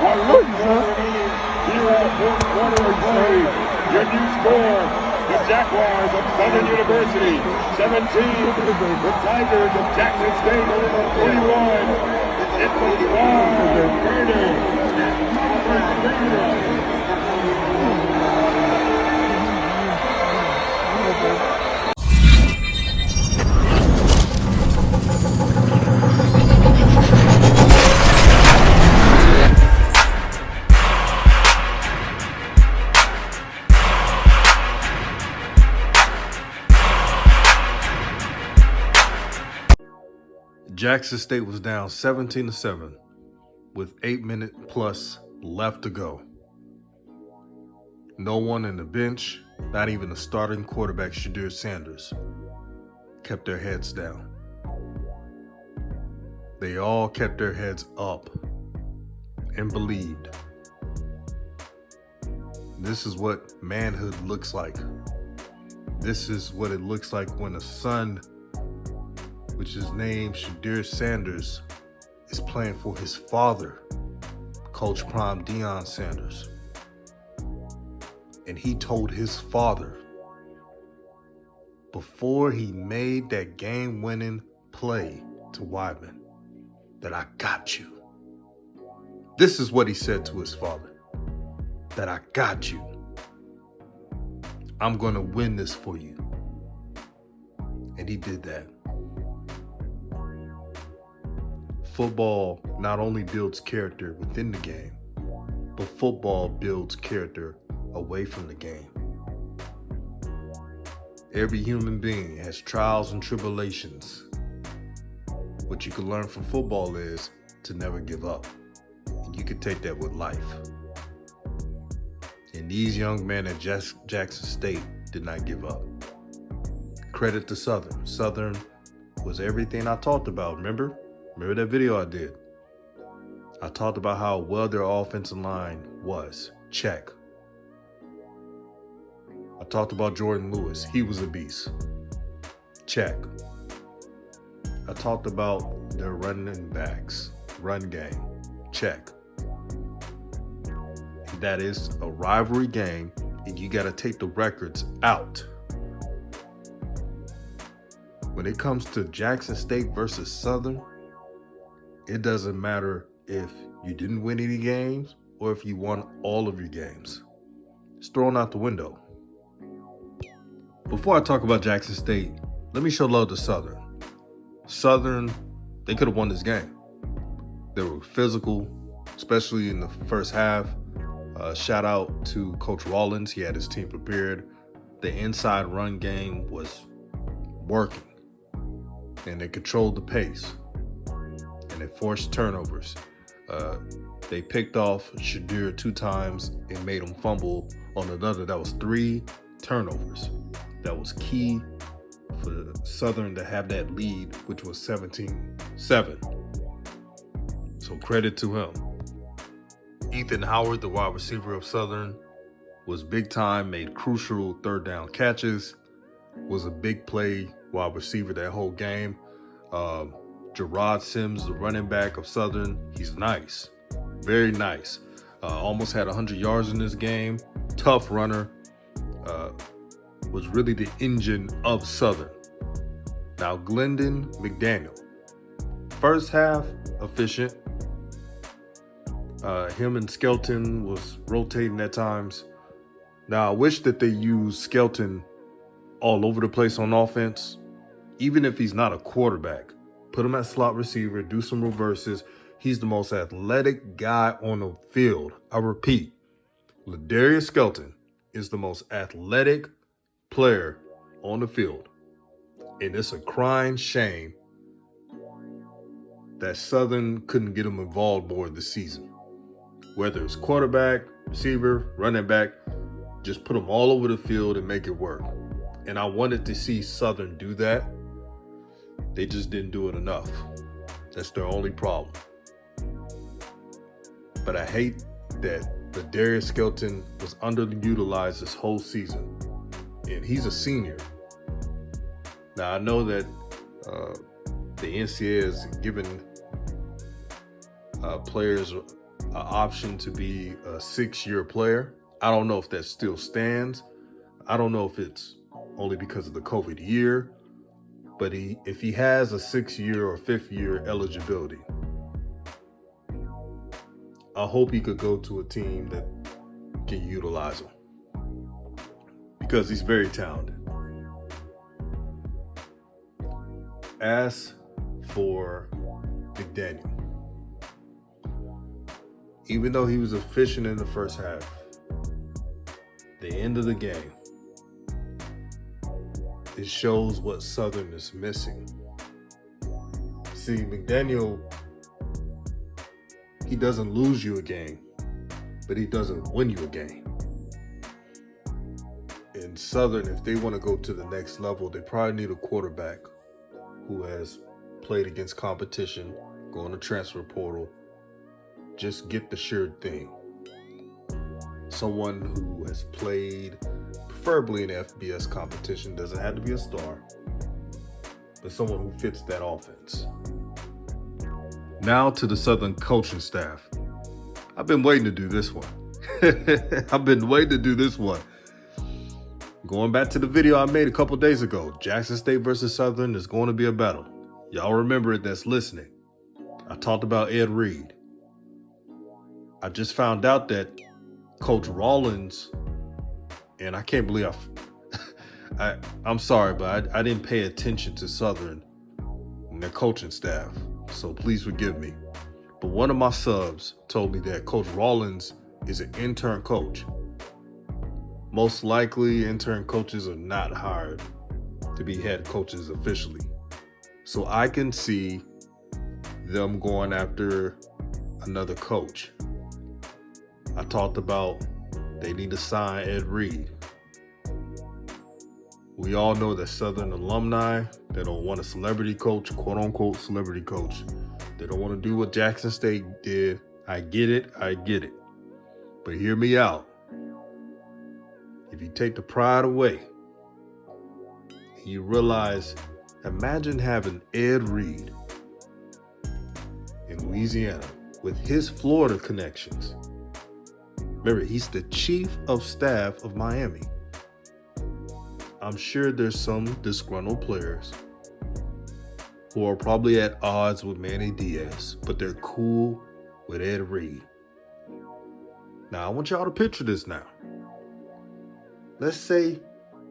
1 quarter remaining here in the fourth quarter of play. Your new score, the Jaguars of Southern University, 17. The Tigers of Jackson State, 21. It's the Jackson State was down 17-7 with 8 minutes plus left to go. No one in the bench, not even the starting quarterback Shadir Sanders, kept their heads down. They all kept their heads up and believed. This is what manhood looks like. This is what it looks like when a son, which is named Shadir Sanders, is playing for his father, Coach Prime Deion Sanders. And he told his father, before he made that game-winning play to Weidman, that I got you. This is what he said to his father, that I got you. I'm going to win this for you. And he did that. Football not only builds character within the game, but football builds character away from the game. Every human being has trials and tribulations. What you can learn from football is to never give up. And you can take that with life. And these young men at Jackson State did not give up. Credit to Southern. Southern was everything I talked about, remember? Remember that video I did? I talked about how well their offensive line was. Check. I talked about Jordan Lewis. He was a beast. Check. I talked about their running backs. Run game. Check. That is a rivalry game, and you got to take the records out. When it comes to Jackson State versus Southern, it doesn't matter if you didn't win any games or if you won all of your games. It's thrown out the window. Before I talk about Jackson State, let me show love to Southern. Southern, they could have won this game. They were physical, especially in the first half. Shout out to Coach Rollins. He had his team prepared. The inside run game was working, and they controlled the pace. And they forced turnovers. They picked off Shadir 2 times and made him fumble on another. That was 3 turnovers. That was key for Southern to have that lead, which was 17-7. So credit to him. Ethan Howard, the wide receiver of Southern, was big time, made crucial 3rd down catches, was a big play wide receiver that whole game. Gerard Sims, the running back of Southern, he's nice, very nice. Almost had 100 yards in this game. Tough runner. Was really the engine of Southern. Now, Glendon McDaniel. First half, efficient. Him and Skelton was rotating at times. Now, I wish that they used Skelton all over the place on offense, even if he's not a quarterback. Put him at slot receiver, do some reverses. He's the most athletic guy on the field. I repeat, Ladarius Skelton is the most athletic player on the field. And it's a crying shame that Southern couldn't get him involved more this season. Whether it's quarterback, receiver, running back, just put them all over the field and make it work. And I wanted to see Southern do that. They just didn't do it enough. That's their only problem. But I hate that Ladarius Skelton was underutilized this whole season. And he's a senior. Now, I know that the NCAA has given players option to be a 6-year player. I don't know if that still stands. I don't know if it's only because of the COVID year, but if he has a 6-year or 5th-year eligibility, I hope he could go to a team that can utilize him because he's very talented. As for McDaniel, even though he was efficient in the first half, the end of the game, it shows what Southern is missing. See, McDaniel, he doesn't lose you a game, but he doesn't win you a game. In Southern, if they want to go to the next level, they probably need a quarterback who has played against competition, go on the transfer portal, just get the sure thing. Someone who has played preferably in FBS competition, doesn't have to be a star, but someone who fits that offense. Now to the Southern coaching staff. I've been waiting to do this one. Going back to the video I made a couple days ago, Jackson State versus Southern is going to be a battle. Y'all remember it that's listening. I talked about Ed Reed. I just found out that Coach Rawlins, and I can't believe I'm sorry, but I didn't pay attention to Southern and their coaching staff, so please forgive me. But one of my subs told me that Coach Rawlins is an intern coach. Most likely, intern coaches are not hired to be head coaches officially. So I can see them going after another coach. I talked about they need to sign Ed Reed. We all know that Southern alumni, they don't want a celebrity coach, quote unquote celebrity coach. They don't want to do what Jackson State did. I get it. But hear me out. If you take the pride away, and you realize, imagine having Ed Reed in Louisiana with his Florida connections. Remember, he's the chief of staff of Miami. I'm sure there's some disgruntled players who are probably at odds with Manny Diaz, but they're cool with Ed Reed. Now, I want y'all to picture this now. Let's say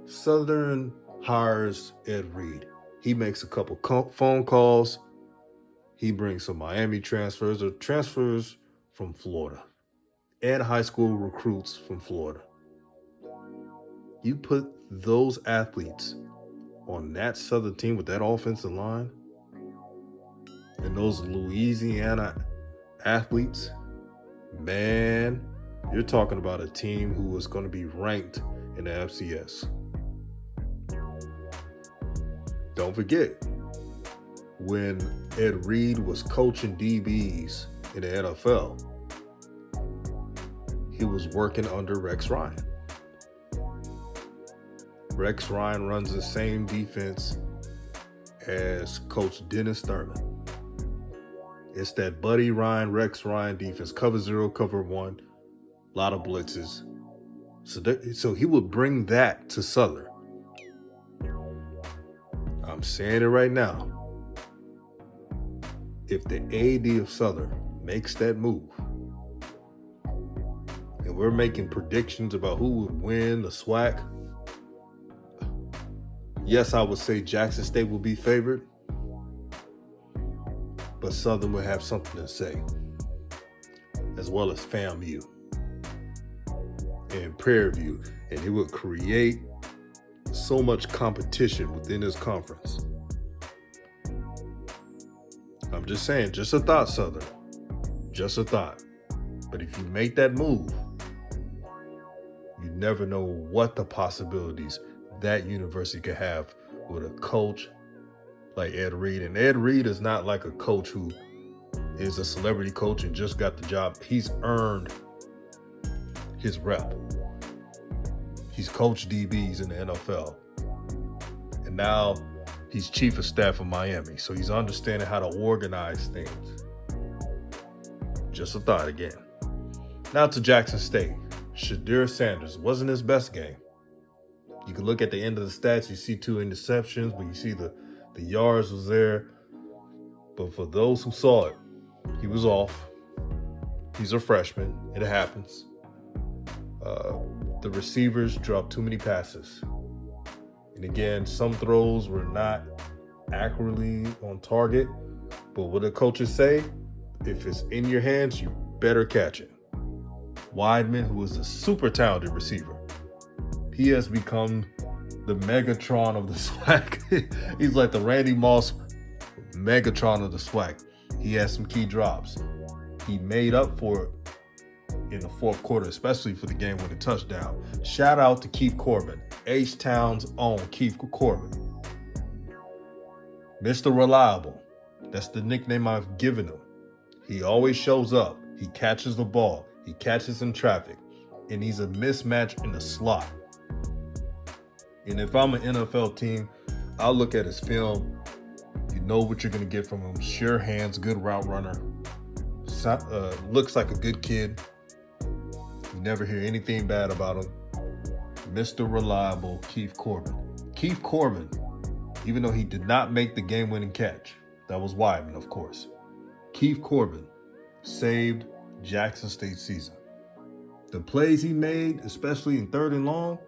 Southern hires Ed Reed. He makes a couple phone calls. He brings some Miami transfers or transfers from Florida and high school recruits from Florida. You put those athletes on that Southern team with that offensive line and those Louisiana athletes, man, you're talking about a team who is going to be ranked in the FCS. Don't forget, when Ed Reed was coaching DBs in the NFL, he was working under Rex Ryan. Rex Ryan runs the same defense as Coach Dennis Thurman. It's that Buddy Ryan, Rex Ryan defense, cover 0, cover 1, a lot of blitzes. So he would bring that to Southern. I'm saying it right now. If the AD of Southern makes that move, and we're making predictions about who would win the SWAC, yes, I would say Jackson State will be favored, but Southern will have something to say, as well as FAMU and Prairie View, and it would create so much competition within this conference. I'm just saying, just a thought, Southern. Just a thought. But if you make that move, you never know what the possibilities that university could have with a coach like Ed Reed. And Ed Reed is not like a coach who is a celebrity coach and just got the job. He's earned his rep. He's coached DBs in the NFL. And now he's chief of staff of Miami. So he's understanding how to organize things. Just a thought again. Now to Jackson State. Shedeur Sanders wasn't his best game. You can look at the end of the stats. You see 2 interceptions, but you see the yards was there. But for those who saw it, he was off. He's a freshman. It happens. The receivers dropped too many passes. And again, some throws were not accurately on target. But what the coaches say, if it's in your hands, you better catch it. Weidman, who is a super talented receiver, he has become the Megatron of the SWAC. He's like the Randy Moss Megatron of the SWAC. He has some key drops. He made up for it in the fourth quarter, especially for the game-winning touchdown. Shout out to Keith Corbin, H-Town's own Keith Corbin. Mr. Reliable. That's the nickname I've given him. He always shows up. He catches the ball. He catches in traffic. And he's a mismatch in the slot. And if I'm an NFL team, I'll look at his film. You know what you're going to get from him. Sure hands, good route runner. Looks like a good kid. You never hear anything bad about him. Mr. Reliable, Keith Corbin. Keith Corbin, even though he did not make the game-winning catch, that was Weidman, of course. Keith Corbin saved Jackson State's season. The plays he made, especially in 3rd and long,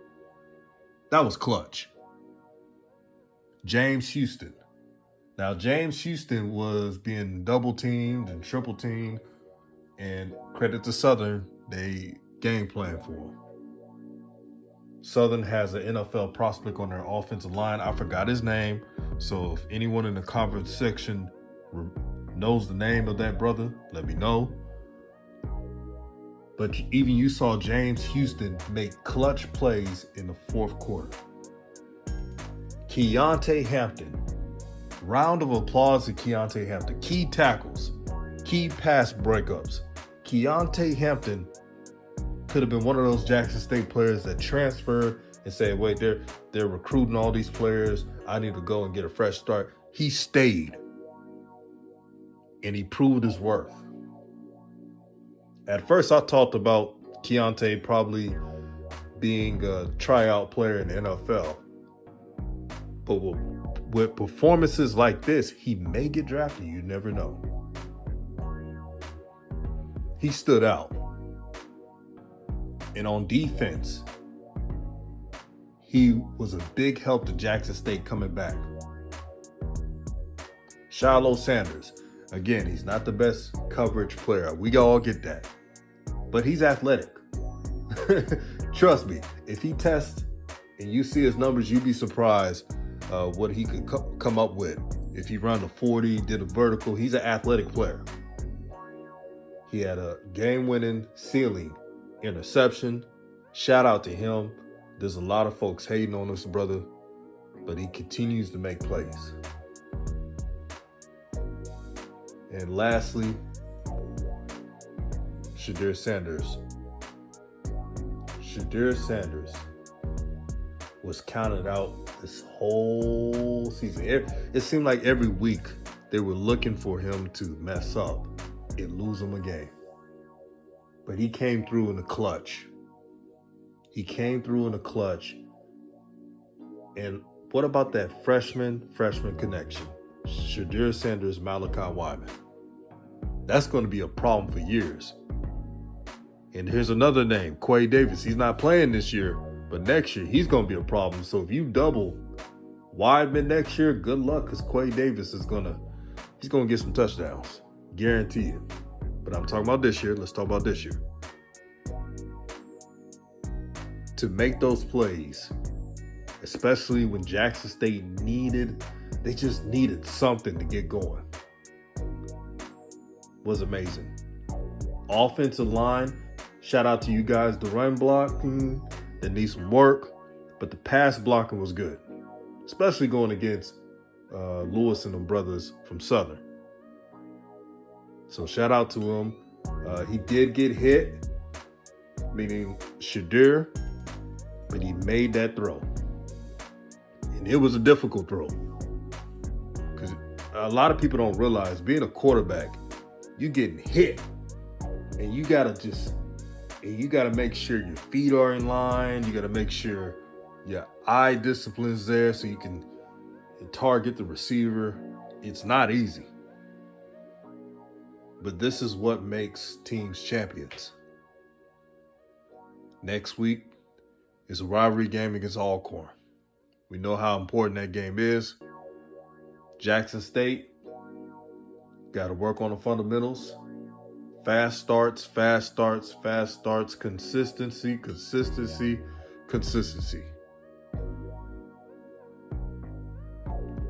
that was clutch. James Houston. Now, James Houston was being double-teamed and triple-teamed, and credit to Southern, they game plan for him. Southern has an NFL prospect on their offensive line. I forgot his name, so if anyone in the comment section knows the name of that brother, let me know. But even you saw James Houston make clutch plays in the fourth quarter. Keontae Hampton. Round of applause to Keontae Hampton. Key tackles, key pass breakups. Keontae Hampton could have been one of those Jackson State players that transferred and said, wait, they're recruiting all these players. I need to go and get a fresh start. He stayed. And he proved his worth. At first, I talked about Keontae probably being a tryout player in the NFL. But with performances like this, he may get drafted. You never know. He stood out. And on defense, he was a big help to Jackson State coming back. Shiloh Sanders. Again, he's not the best coverage player. We all get that. But he's athletic. Trust me, if he tests and you see his numbers, you'd be surprised what he could come up with. If he ran the 40, did a vertical, he's an athletic player. He had a game-winning ceiling interception. Shout out to him. There's a lot of folks hating on this brother, but he continues to make plays. And lastly, Shedeur Sanders. Shedeur Sanders was counted out this whole season. It seemed like every week they were looking for him to mess up and lose him a game. But he came through in the clutch. He came through in the clutch. And what about that freshman connection? Shedeur Sanders, Malachi Weidman. That's going to be a problem for years. And here's another name, Quay Davis. He's not playing this year, but next year he's going to be a problem. So if you double Weidman next year, good luck, because Quay Davis he's going to get some touchdowns. Guarantee it. But I'm talking about this year. Let's talk about this year. To make those plays, especially when Jackson State they just needed something to get going, was amazing. Offensive line, shout out to you guys. The run blocking, that needs some work, but the pass blocking was good, especially going against Lewis and them brothers from Southern. So shout out to him. He did get hit, meaning Shedeur, but he made that throw. And it was a difficult throw. Because a lot of people don't realize being a quarterback, you getting hit. And you got to just And you got to make sure your feet are in line. You got to make sure your eye discipline's there so you can target the receiver. It's not easy. But this is what makes teams champions. Next week is a rivalry game against Alcorn. We know how important that game is. Jackson State got to work on the fundamentals. Fast starts, consistency.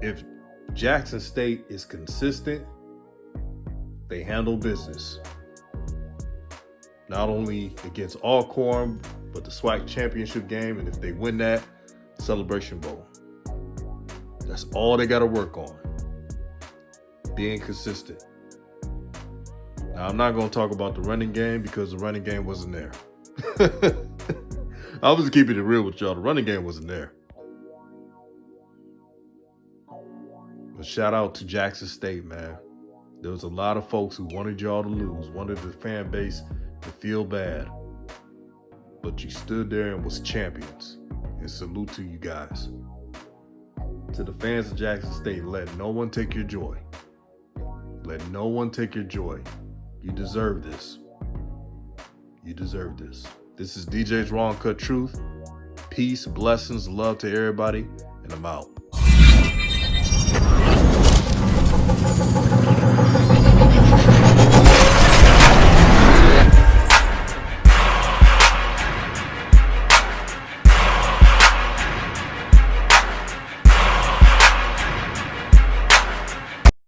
If Jackson State is consistent, they handle business. Not only against Alcorn, but the SWAC championship game, and if they win that, Celebration Bowl. That's all they got to work on. Being consistent. Now, I'm not going to talk about the running game because the running game wasn't there. I was keeping it real with y'all. The running game wasn't there. But shout out to Jackson State, man. There was a lot of folks who wanted y'all to lose, wanted the fan base to feel bad. But you stood there and was champions. And salute to you guys. To the fans of Jackson State, let no one take your joy. Let no one take your joy. You deserve this. You deserve this. This is DJ's Raw Uncut Truth. Peace, blessings, love to everybody, and I'm out.